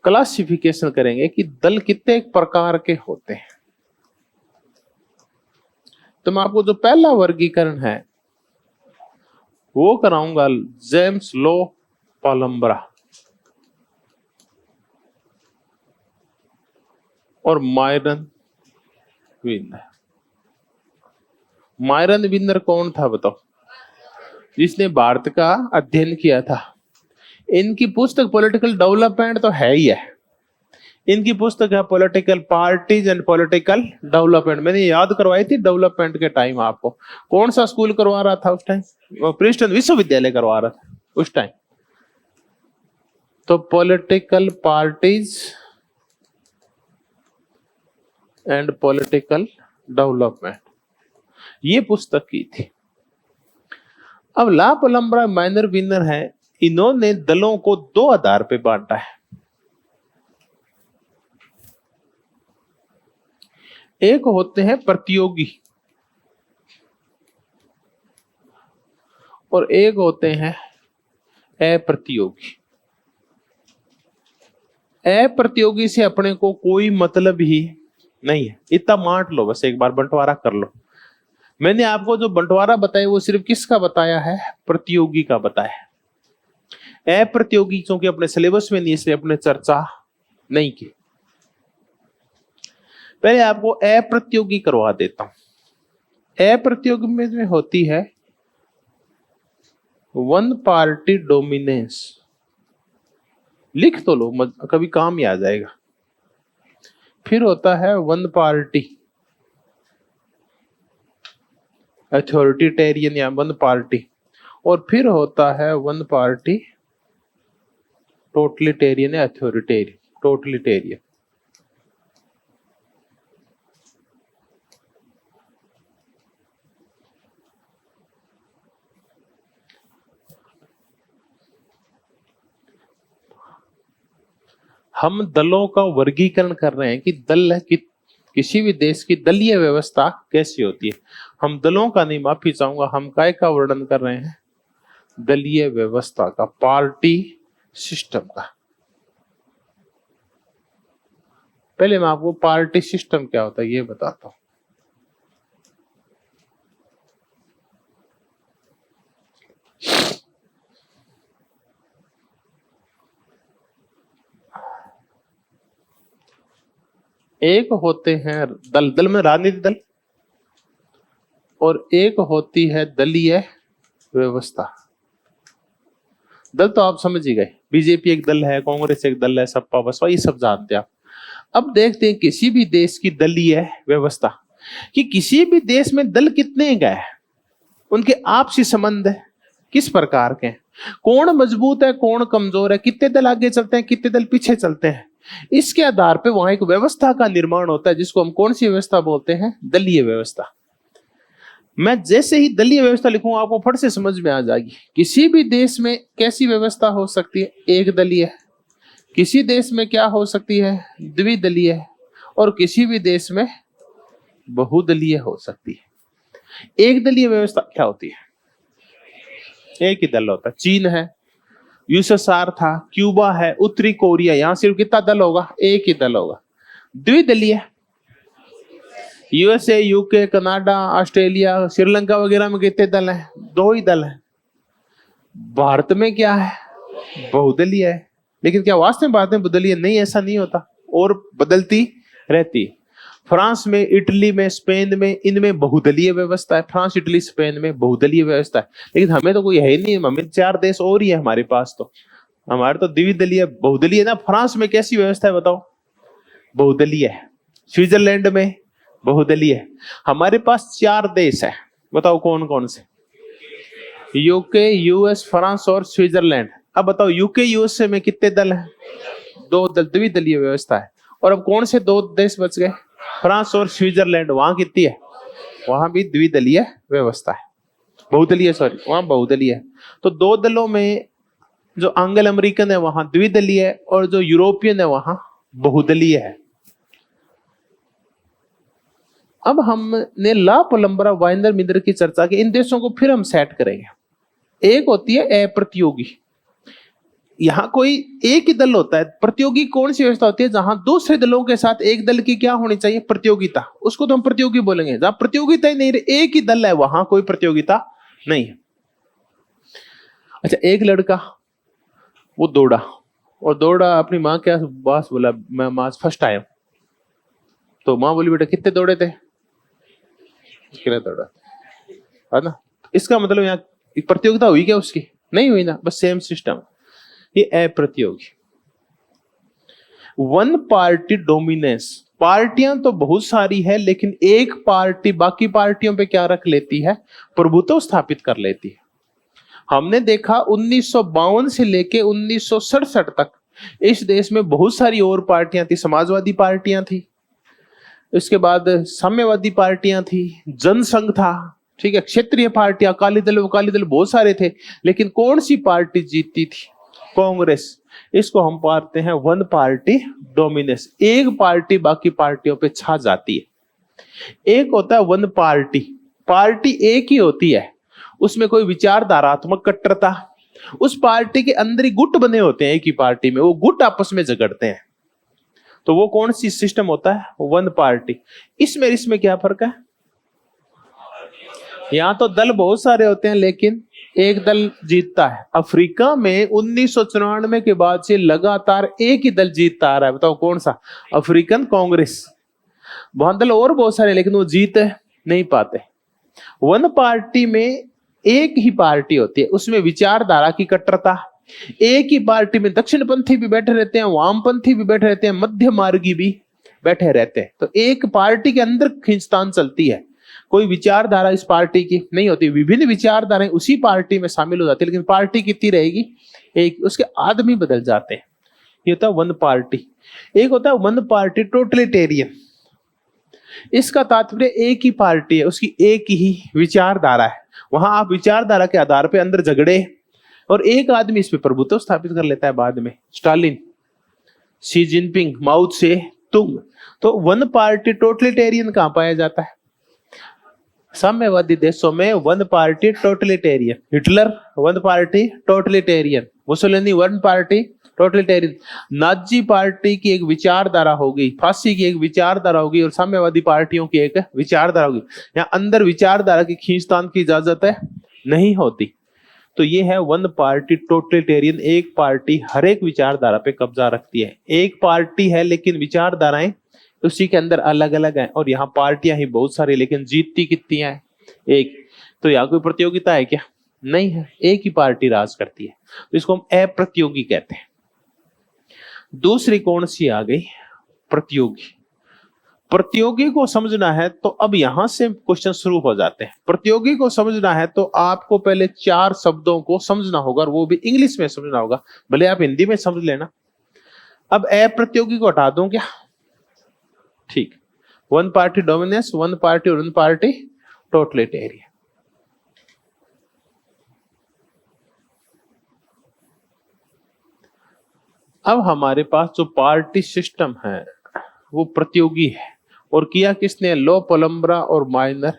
Classification करेंगे कि दल कितने प्रकार के होते हैं। तो मैं आपको जो पहला वर्गीकरण है वो कराऊंगा जेम्स लो पालम्ब्रा और मायरन विनर। मायरन विनर कौन था बताओ? जिसने भारत का अध्ययन किया था। इनकी पुस्तक पॉलिटिकल डेवलपमेंट तो है ही है, इनकी पुस्तक है political parties and political development. मैंने याद करवाई थी डेवलपमेंट के टाइम आपको। कौन सा स्कूल करवा रहा था उस टाइम? प्रिंसटन विश्वविद्यालय करवा रहा था उस टाइम। तो political parties and political development ये पुस्तक की थी। अब ला पालम्ब्रा माइनर विनर है, इन्होंने दलों को दो आधार पे बांटा है। एक होते हैं प्रतियोगी और एक होते हैं अप्रतियोगी। अप्रतियोगी से अपने को कोई मतलब ही नहीं है, इतना बांट लो बस, एक बार बंटवारा कर लो। मैंने आपको जो बंटवारा बताया वो सिर्फ किसका बताया है? प्रतियोगी का बताया। अप्रतियोगी क्योंकि अपने सिलेबस में नहीं, इसलिए अपने चर्चा नहीं की। पहले आपको अप्रतियोगी करवा देता हूं। अप्रतियोगी में होती है वन पार्टी डोमिनेंस। लिख तो लो, कभी काम ही आ जाएगा। फिर होता है वन पार्टी अथॉरिटेरियन या वन पार्टी, और फिर होता है वन पार्टी टोटलिटेरियन या अथॉरिटेरियन। टोटलिटेरियन हम दलों का वर्गीकरण कर रहे हैं कि दल की किसी भी देश की दलीय व्यवस्था कैसी होती है। हम दलों का नहीं, माफी चाहूंगा, हम काय का वर्णन कर रहे हैं? दलीय व्यवस्था का, पार्टी सिस्टम का। पहले मैं आपको पार्टी सिस्टम क्या होता है ये बताता हूं। एक होते हैं दल, दल में राजनीतिक दल, और एक होती है दलीय व्यवस्था। दल तो आप समझ ही गए, बीजेपी एक दल है, कांग्रेस एक दल है, सपा बसपा ये सब जानते हैं आप। अब देखते हैं किसी भी देश की दलीय व्यवस्था, कि किसी भी देश में दल कितने गए, उनके आपसी संबंध किस प्रकार के, कौन मजबूत है कौन कमजोर है, कितने दल आगे चलते हैं कितने दल पीछे चलते हैं। इसके आधार पे वहां एक व्यवस्था का निर्माण होता है, जिसको हम कौन सी व्यवस्था बोलते हैं? दलीय व्यवस्था। मैं जैसे ही दलीय व्यवस्था लिखूंगा आपको फट से समझ में आ जाएगी। किसी भी देश में कैसी व्यवस्था हो सकती है? एक दलीय। किसी देश में क्या हो सकती है? द्विदलीय। और किसी भी देश में बहुदलीय हो सकती है। एक दलीय व्यवस्था क्या होती है? एक ही दल होता है। चीन है, यूएसएसआर था, क्यूबा है, उत्तरी कोरिया, यहां सिर्फ कितना दल होगा? एक ही दल होगा। द्विदलीय, USA, UK, Canada, Australia, Sri Lanka वगैरह में कितने दल हैं? दो ही दल हैं। भारत में क्या है? बहुदलीय है। लेकिन क्या वास्तव में भारत में बहुदलीय नहीं? ऐसा नहीं होता, और बदलती रहती है। फ्रांस में, इटली में, स्पेन में, इनमें बहुदलीय व्यवस्था है। फ्रांस, इटली, स्पेन में बहुदलीय व्यवस्था है। लेकिन हमें तो कोई है ही नहीं, हमें 4 देश और ही है हमारे पास, तो हमारे तो द्विदलीय बहुदलीय ना। फ्रांस में कैसी व्यवस्था है बताओ? बहुदलीय है। स्विट्जरलैंड में बहुदलीय है। हमारे पास 4 देश है, बताओ कौन कौन से? यूके, यूएस, फ्रांस और स्विट्जरलैंड। अब बताओ यूके, यूएसए में कितने दल हैं? 2 दल, द्विदलीय व्यवस्था है। और अब कौन से 2 देश बच गए? फ्रांस और स्विट्जरलैंड। वहां कितनी है? वहां भी द्विदलीय व्यवस्था है, बहुदलीय, सॉरी, वहां बहुदलीय है। तो 2 दलों में जो एंग्लो अमेरिकन है वहां द्विदलीय है, और जो यूरोपियन है वहां बहुदलीय है। अब हमने ला पालम्ब्रा, वाइनर मिनर की चर्चा की। इन देशों को फिर हम सेट करेंगे। एक होती है अप्रतियोगी। यहाँ कोई एक ही दल होता है। प्रतियोगी कौन सी व्यवस्था होती है? जहां दूसरे दलों के साथ एक दल की क्या होनी चाहिए? प्रतियोगिता। उसको तो हम प्रतियोगी बोलेंगे। जहां प्रतियोगिता ही नहीं रही, एक ही दल है, वहां कोई प्रतियोगिता नहीं है। अच्छा, एक लड़का वो दौड़ा और दौड़ा, अपनी माँ के पास बोला मैं आज फर्स्ट आया। तो माँ बोली बेटा कितने दौड़े थे? कितने दौड़ा, है ना? इसका मतलब यहाँ प्रतियोगिता हुई क्या उसकी? नहीं हुई ना, बस सेम सिस्टम। ये अप्रतियोगी। One party dominance. पार्टियां तो बहुत सारी है, लेकिन एक पार्टी बाकी पार्टियों पे क्या रख लेती है? प्रभुत्व स्थापित कर लेती है। हमने देखा 1952 से लेके 1967 तक इस देश में बहुत सारी और पार्टियां थी। समाजवादी पार्टियां थी, इसके बाद साम्यवादी पार्टियां थी, जनसंघ था, ठीक है, क्षेत्रीय पार्टियां, अकाली दल बहुत सारे थे। लेकिन कौन सी पार्टी जीतती थी? कांग्रेस। इसको हम पाते हैं वन पार्टी डोमिनेंस। एक पार्टी बाकी पार्टियों पे छा जाती है। एक होता है वन पार्टी। पार्टी एक ही होती है, उसमें कोई विचारधारात्मक कट्टरता, उस पार्टी के अंदर ही गुट बने होते हैं। एक ही पार्टी में वो गुट आपस में झगड़ते हैं। तो वो कौन सी सिस्टम होता है? One party. इसमें क्या फर्क है? यहां तो दल बहुत सारे होते हैं, लेकिन एक दल जीतता है। अफ्रीका में 1994 के बाद से लगातार एक ही दल जीतता आ रहा है। बताओ कौन सा? अफ्रीकन कांग्रेस। वहां दल और बहुत सारे, लेकिन वो जीत नहीं पाते। वन पार्टी में एक ही पार्टी होती है, उसमें विचारधारा की कट्टरता। एक ही पार्टी में दक्षिणपंथी भी बैठे रहते हैं, वामपंथी भी बैठे रहते हैं, मध्य मार्गी भी बैठे रहते हैं। तो एक पार्टी के अंदर खींचतान चलती है। कोई विचारधारा इस पार्टी की नहीं होती, विभिन्न विचारधाराएं उसी पार्टी में शामिल हो जाती है, लेकिन पार्टी कितनी रहेगी? एक। उसके आदमी बदल जाते हैं। ये होता है वन पार्टी। एक होता है वन पार्टी टोटलिटेरियन। इसका तात्पर्य एक ही पार्टी है, उसकी एक ही विचारधारा है। वहां आप विचारधारा के आधार पर अंदर झगड़े, और एक आदमी इस पे प्रभुत्व स्थापित कर लेता है। बाद में स्टालिन, शी जिनपिंग, माओ से तुंग। तो वन पार्टी टोटलिटेरियन कहां पाया जाता है? साम्यवादी देशों में one party totalitarian. Hitler one party totalitarian, Mussolini one party totalitarian. Nazi party की एक विचारधारा होगी, फांसी की एक विचारधारा होगी, और साम्यवादी पार्टियों की एक विचारधारा होगी। यहाँ अंदर विचारधारा की खींचतान की इजाजत है नहीं होती। तो ये है वन पार्टी टोटलिटेरियन। एक पार्टी हर एक विचारधारा पे कब्जा रखती है। एक पार्टी है, लेकिन विचारधाराएं उसी के अंदर अलग अलग हैं। और यहाँ पार्टियां ही बहुत सारी, लेकिन जीतती कितनी है? एक। तो यहाँ कोई प्रतियोगिता है क्या? नहीं है, एक ही पार्टी राज करती है। तो इसको हम अप्रतियोगी कहते हैं। दूसरी कौन सी आ गई? प्रतियोगी। प्रतियोगी को समझना है तो अब यहां से क्वेश्चन शुरू हो जाते हैं। प्रतियोगी को समझना है तो आपको पहले 4 शब्दों को समझना होगा, और वो भी इंग्लिश में समझना होगा, भले आप हिंदी में समझ लेना। अब अप्रतियोगी को हटा दूं क्या? ठीक। One party dominance, one party और वन पार्टी टोटलिटेरियन। अब हमारे पास जो पार्टी सिस्टम है वो प्रतियोगी है, और किया किसने? लो पोलंब्रा और माइनर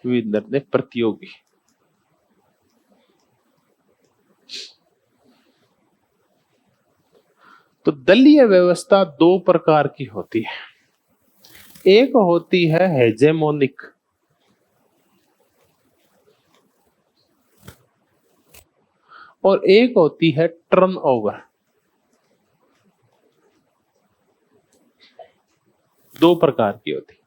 विनर ने प्रतियोगी। तो दलीय व्यवस्था 2 प्रकार की होती है। एक होती है हेजेमोनिक, और एक होती है टर्नओवर। 2 प्रकार की होती है।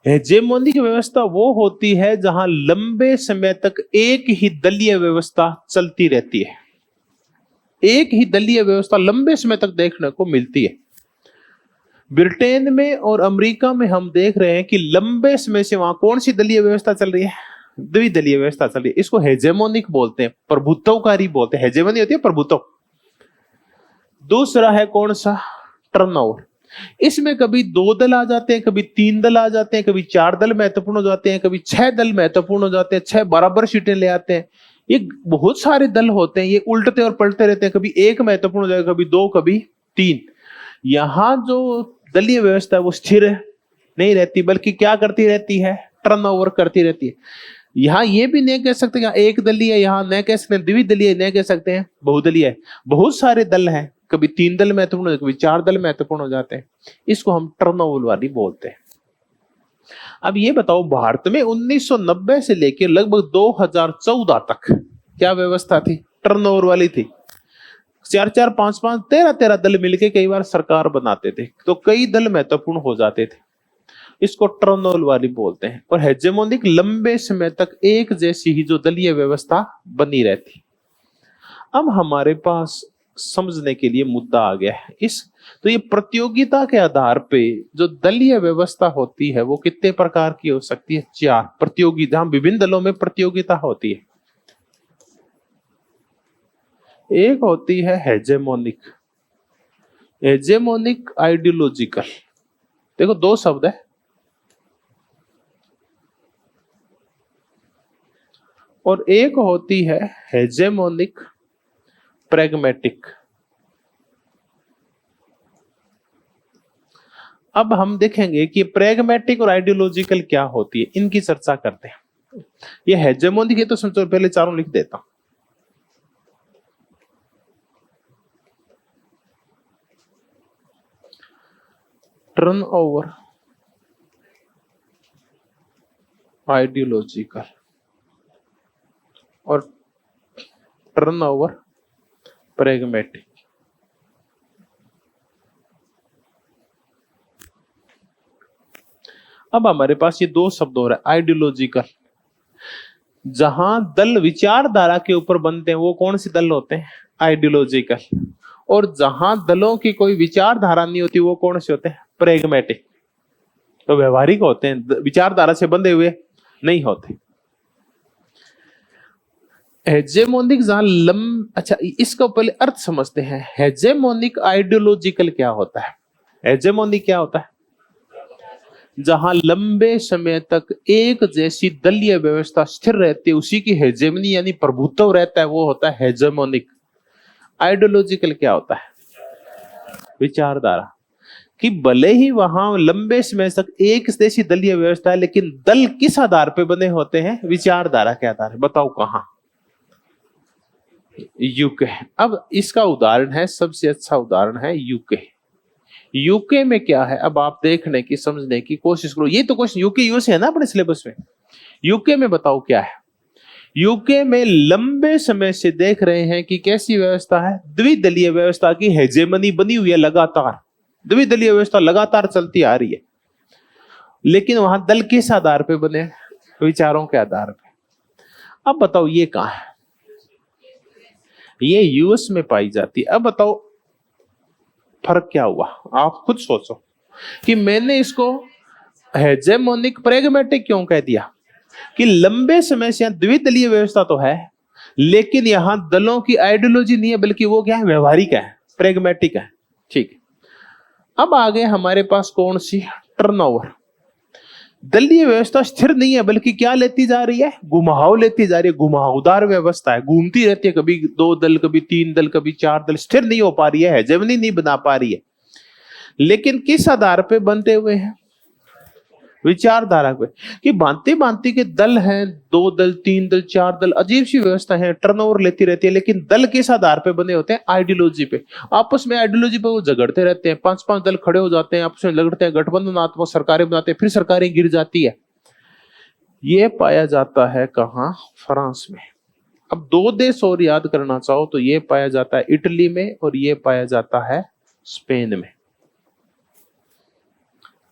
हेजेमोनिक व्यवस्था वो होती है जहां लंबे समय तक एक ही दलीय व्यवस्था चलती रहती है। एक ही दलीय व्यवस्था लंबे समय तक देखने को मिलती है। ब्रिटेन में और अमेरिका में हम देख रहे हैं कि लंबे समय से वहां कौन सी दलीय व्यवस्था चल रही है? द्विदलीय व्यवस्था चल रही है। इसको हेजेमोनिक बोलते हैं, प्रभुत्वकारी बोलते हैं। हेजेमोनी होती है प्रभुत्व। दूसरा है कौन सा? टर्नओवर। इसमें कभी 2 दल आ जाते हैं, कभी 3 दल आ जाते हैं, कभी 4 दल महत्वपूर्ण हो जाते हैं, कभी 6 दल महत्वपूर्ण हो जाते हैं, 6 बराबर सीटें ले आते हैं। ये बहुत सारे दल होते हैं, ये उल्टते और पलटते रहते हैं। कभी 1 महत्वपूर्ण हो जाएगा, कभी 2, कभी 3। यहां जो दलीय व्यवस्था है वो स्थिर नहीं रहती, बल्कि क्या करती रहती है? टर्नओवर करती रहती है। यहाँ ये भी नहीं कह सकते कि एक दलीय है, यहाँ नहीं कह सकते द्विदलीय, नहीं कह सकते हैं बहुदलीय है। बहुत सारे दल हैं, कभी 3 दल महत्वपूर्ण, कभी 4 दल महत्वपूर्ण हो जाते हैं। इसको हम टर्नओवर वाली बोलते हैं। अब ये बताओ, भारत में 1990 से लेकर लगभग 2014 तक क्या व्यवस्था थी? टर्नओवर वाली थी। 4-4, 5-5, 13-13 दल मिलके कई बार सरकार बनाते थे, तो कई दल महत्वपूर्ण हो जाते थे। इसको टर्नओवर वाली बोलते हैं। और हेजेमोनिक लंबे समय तक एक जैसी ही जो दलीय व्यवस्था बनी रहती। अब हमारे पास समझने के लिए मुद्दा आ गया है तो ये प्रतियोगिता के आधार पे जो दलीय व्यवस्था होती है वो कितने प्रकार की हो सकती है? 4 प्रतियोगिता, विभिन्न दलों में प्रतियोगिता होती है। एक होती है हेजेमोनिक, हेजेमोनिक आइडियोलॉजिकल। देखो 2 शब्द है, और एक होती है हेजेमोनिक प्रैग्मेटिक। अब हम देखेंगे कि प्रैग्मेटिक और आइडियोलॉजिकल क्या होती है, इनकी चर्चा करते हैं। ये हेजेमोनिक है तो समझो, पहले चारों लिख देता हूं। टर्नओवर आइडियोलॉजिकल और टर्नओवर प्रैग्मेटिक। अब हमारे पास ये 2 शब्द हो रहा है। आइडियोलॉजिकल, जहां दल विचारधारा के ऊपर बनते हैं वो कौन से दल होते हैं? आइडियोलॉजिकल। और जहां दलों की कोई विचारधारा नहीं होती वो कौन से होते हैं? प्रैग्मेटिक। तो व्यवहारिक होते हैं, विचारधारा से बंधे हुए नहीं होते। हेजेमोनिक जहां अच्छा, इसका पहले अर्थ समझते हैं। हेजेमोनिक आइडियोलॉजिकल क्या होता है? हेजेमोनिक क्या होता है? जहां लंबे समय तक एक जैसी दलीय व्यवस्था स्थिर रहती है, उसी की हेजेमनी यानी प्रभुत्व रहता है, वो होता है हेजेमोनिक। आइडियोलॉजिकल क्या होता है? विचारधारा। कि भले ही वहां लंबे समय तक एक जैसी दलीय व्यवस्था है, लेकिन दल किस आधार पे बने होते हैं? विचारधारा के आधार पे। बताओ कहां? यूके। अब इसका उदाहरण है, सबसे अच्छा उदाहरण है यूके। यूके में क्या है, अब आप देखने की समझने की कोशिश करो। ये तो क्वेश्चन यूके यूएस है ना अपने सिलेबस में। यूके में बताओ क्या है? यूके में लंबे समय से देख रहे हैं कि कैसी व्यवस्था है? द्विदलीय व्यवस्था की हेजेमनी बनी हुई है लगातार। द्विदलीय व्यवस्था लगातार चलती आ रही है, लेकिन वहां दल किस आधार पे बने? विचारों के आधार पे। अब बताओ ये कहां है? ये यूएस में पाई जाती है। अब बताओ फर्क क्या हुआ? आप खुद सोचो कि मैंने इसको हेजेमोनिक प्रैग्मेटिक क्यों कह दिया? कि लंबे समय से द्विदलीय व्यवस्था तो है, लेकिन यहां दलों की आइडियोलॉजी नहीं है, बल्कि वो क्या है? व्यवहारिक है, प्रैग्मेटिक है। ठीक है। अब आगे हमारे पास कौन सी? टर्नओवर। दलीय व्यवस्था स्थिर नहीं है, बल्कि क्या लेती जा रही है? घुमाव लेती जा रही है। घुमावदार व्यवस्था है, घूमती रहती है। कभी 2 दल, कभी 3 दल, कभी 4 दल, स्थिर नहीं हो पा रही है, हेजेमनी नहीं बना पा रही है। लेकिन किस आधार पे बनते हुए हैं? विचारधारा पे। कि भांति भांति के दल हैं, 2 दल, 3 दल, 4 दल, अजीब सी व्यवस्था है, टर्नओवर लेती रहती है। लेकिन दल किस आधार पे बने होते हैं? आइडियोलॉजी पे। आपस में आइडियोलॉजी पे वो झगड़ते रहते हैं। 5-5 दल खड़े हो जाते हैं, आपस में लड़ते हैं, गठबंधनात्मक सरकारें बनाते हैं, फिर सरकारें गिर जाती है। ये पाया जाता है कहां? फ्रांस में। अब 2 देश और याद करना चाहो तो ये पाया जाता है इटली में, और ये पाया जाता है स्पेन में।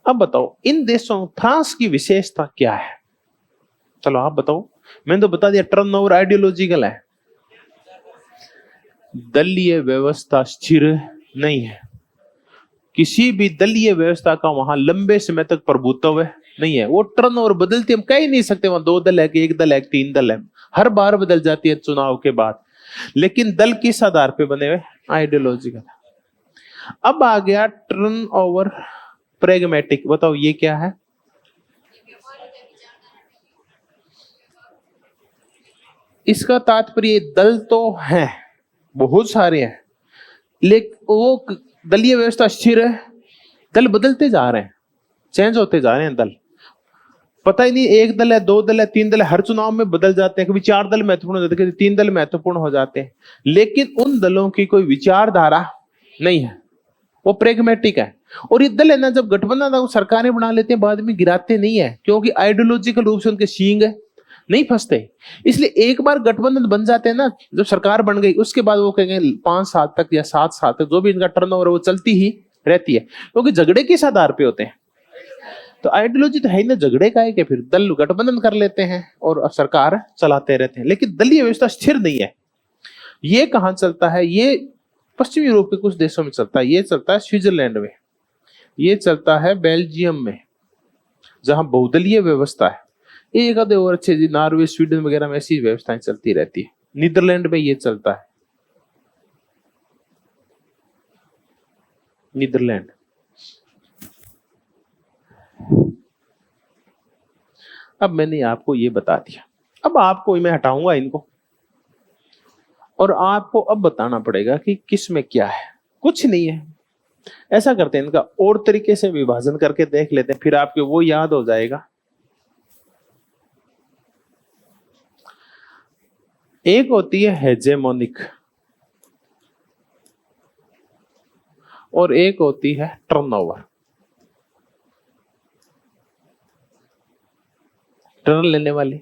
अब बताओ इन देशों, फ्रांस की विशेषता क्या है? चलो आप बताओ। मैंने तो बता दिया टर्नओवर आइडियोलॉजिकल है। दलीय व्यवस्था स्थिर नहीं है। किसी भी दलीय व्यवस्था का वहां लंबे समय तक प्रभुत्व नहीं है। वो टर्नओवर बदलती, हम कह ही नहीं सकते वहां 2 दल है कि 1 दल है, 3 दल है। हर बार बदल जाती है चुनाव के बाद। लेकिन दल किस आधार पे बने हुए? आइडियोलॉजिकल। अब आ गया टर्नओवर प्रैग्मेटिक। बताओ ये क्या है? इसका तात्पर्य दल तो है, बहुत सारे हैं, लेकिन वो दलीय व्यवस्था स्थिर है। दल बदलते जा रहे हैं, चेंज होते जा रहे हैं दल। पता ही नहीं, एक दल है, दो दल है, तीन दल है, हर चुनाव में बदल जाते हैं, कभी 4 दल महत्वपूर्ण हो जाते हैं, कभी 3 दल महत्वपूर्ण हो जाते हैं, लेकिन उन दलों की कोई विचारधारा नहीं है, वो प्रेगमेटिक है। और ये दल है ना, जब गठबंधन सरकारें बना लेते हैं, बाद में गिराते नहीं है, क्योंकि आइडियोलॉजिकल रूप से उनके सींग नहीं फंसते। इसलिए एक बार गठबंधन बन जाते हैं ना, जब सरकार बन गई, उसके बाद वो कहेंगे 5 साल तक या 7 साल तक जो भी इनका टर्नओवर है वो चलती ही रहती है, क्योंकि झगड़े किस आधार पे होते हैं। तो आइडियोलॉजी तो है ही ना झगड़े का है, कि फिर दल गठबंधन कर लेते हैं और सरकार चलाते रहते हैं, लेकिन दलीय व्यवस्था स्थिर नहीं है। ये कहाँ चलता है? ये पश्चिमी यूरोप के कुछ देशों में चलता है, ये चलता है स्विट्जरलैंड में, ये चलता है बेल्जियम में, जहां बहुदलीय व्यवस्था है। एक आधे और अच्छे, नॉर्वे, स्वीडन वगैरह में ऐसी व्यवस्थाएं चलती रहती है। नीदरलैंड में ये चलता है, नीदरलैंड। अब मैंने आपको ये बता दिया, अब आपको मैं हटाऊंगा इनको, और आपको अब बताना पड़ेगा कि किस में क्या है। कुछ नहीं है, ऐसा करते हैं, इनका और तरीके से विभाजन करके देख लेते हैं, फिर आपको वो याद हो जाएगा। एक होती है हेजेमोनिक और एक होती है टर्नओवर। टर्न लेने वाली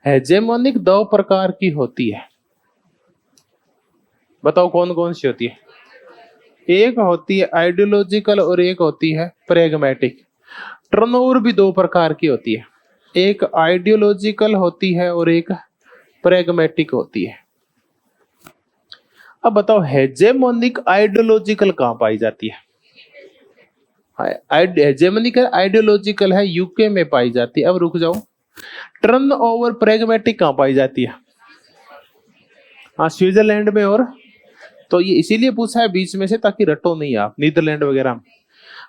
हेजेमोनिक 2 प्रकार की होती है, बताओ कौन कौन सी होती है? एक होती है आइडियोलॉजिकल और एक होती है प्रेगमेटिक। टर्नओवर भी 2 प्रकार की होती है, एक आइडियोलॉजिकल होती है और एक प्रेगमेटिक होती है। अब बताओ हेजेमोनिक आइडियोलॉजिकल कहां पाई जाती है? हेजेमोनिक आइडियोलॉजिकल है यूके में पाई जाती है। अब रुक जाओ, टर्न ओवर प्रेगमेटिक कहां पाई जाती है? हाँ, स्विट्जरलैंड में। और तो ये इसीलिए पूछा है बीच में से, ताकि रटो नहीं आप, नीदरलैंड वगैरह में।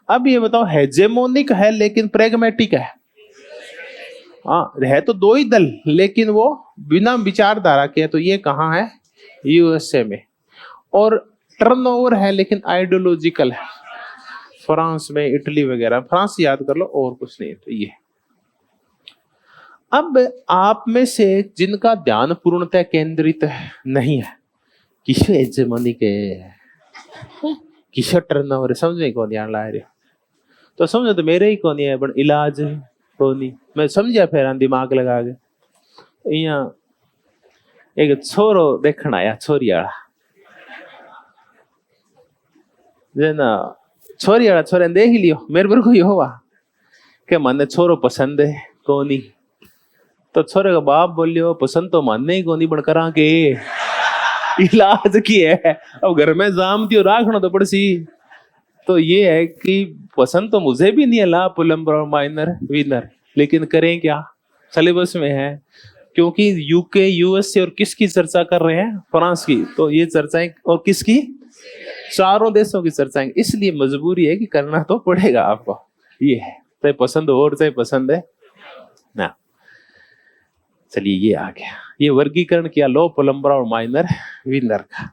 अब ये बताओ हेजेमोनिक है लेकिन प्रेगमेटिक है। हाँ, है तो 2 ही दल, लेकिन वो बिना विचारधारा के, तो ये कहाँ है? यूएसए में। और टर्नओवर है लेकिन आइडियोलॉजिकल है, फ्रांस में, इटली वगैरह। फ्रांस याद कर लो, और कुछ नहीं। तो ये अब आप में से जिनका ध्यान पूर्णतः केंद्रित नहीं है, किसो हेजेमोनिक है, किसो टर्नओवर, समझ में कौन ध्यान ला रहे हो? तो समझो तो मेरे ही कौन है, बट इलाज कोनी। मैं समझा फिर दिमाग लगा के। यहाँ एक छोरो देखना आया, छोरी वाला ना, छोरी वाला छोरे देख लियो, मेरे पर कोई हुआ कि मने छोरो पसंद है कोनी। तो छोरे का बाप बोलियो पसंद तो मानने ही कोनी, बन करा के इलाज की है। अब घर में जाम दियो राखना तो पड़सी। तो ये है कि पसंद तो मुझे भी नहीं है, ला पुलम्बर माइनर विनर, लेकिन करें क्या, सिलेबस में है। क्योंकि यूके, यूएस से और किसकी चर्चा कर रहे हैं? फ्रांस की। तो ये चर्चाएं और किसकी? चारों देशों की चर्चाएं। इसलिए मजबूरी है कि करना तो पड़ेगा आपको। ये है, चाहे पसंद हो और चाहे पसंद है ना। चलिए, ये आ गया, ये वर्गीकरण किया लो पुलम्बर और माइनर विनर का।